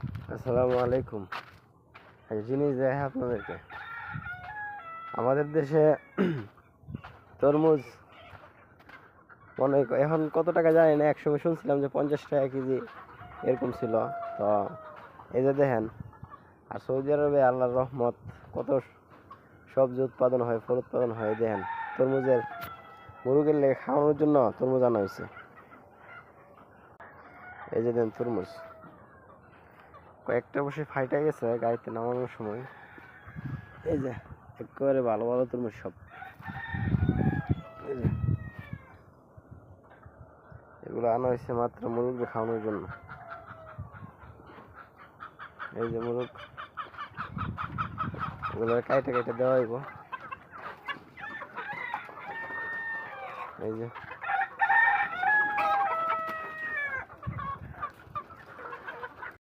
আসসালামু আলাইকুম। একটা জিনিস দেখে আপনাদেরকে, আমাদের দেশে তরমুজ এখন কত টাকা জানি না, একসময় শুনছিলাম যে 50 টাকা কেজি এরকম ছিল। তো এই যে দেখেন, আর সৌদি আরবে আল্লাহর রহমত, কত সবজি উৎপাদন হয়, ফল উৎপাদন হয়। দেখেন, তরমুজের মুরগের লেগে খাওয়ানোর জন্য তরমুজ আনা হয়েছে। এই যে দেখেন তরমুজ, কয়েকটা বসে ফাইটা গেছে গাড়িতে নামানোর সময়। এই যে একেবারে ভালো ভালো তরমুজ সব। এই যে এগুলো আনা হয়েছে মাত্র মুরগি খাওয়ানোর জন্য। এই যে মুরগ, এগুলো কাইটে কাইটে দেওয়া হইব। এই যে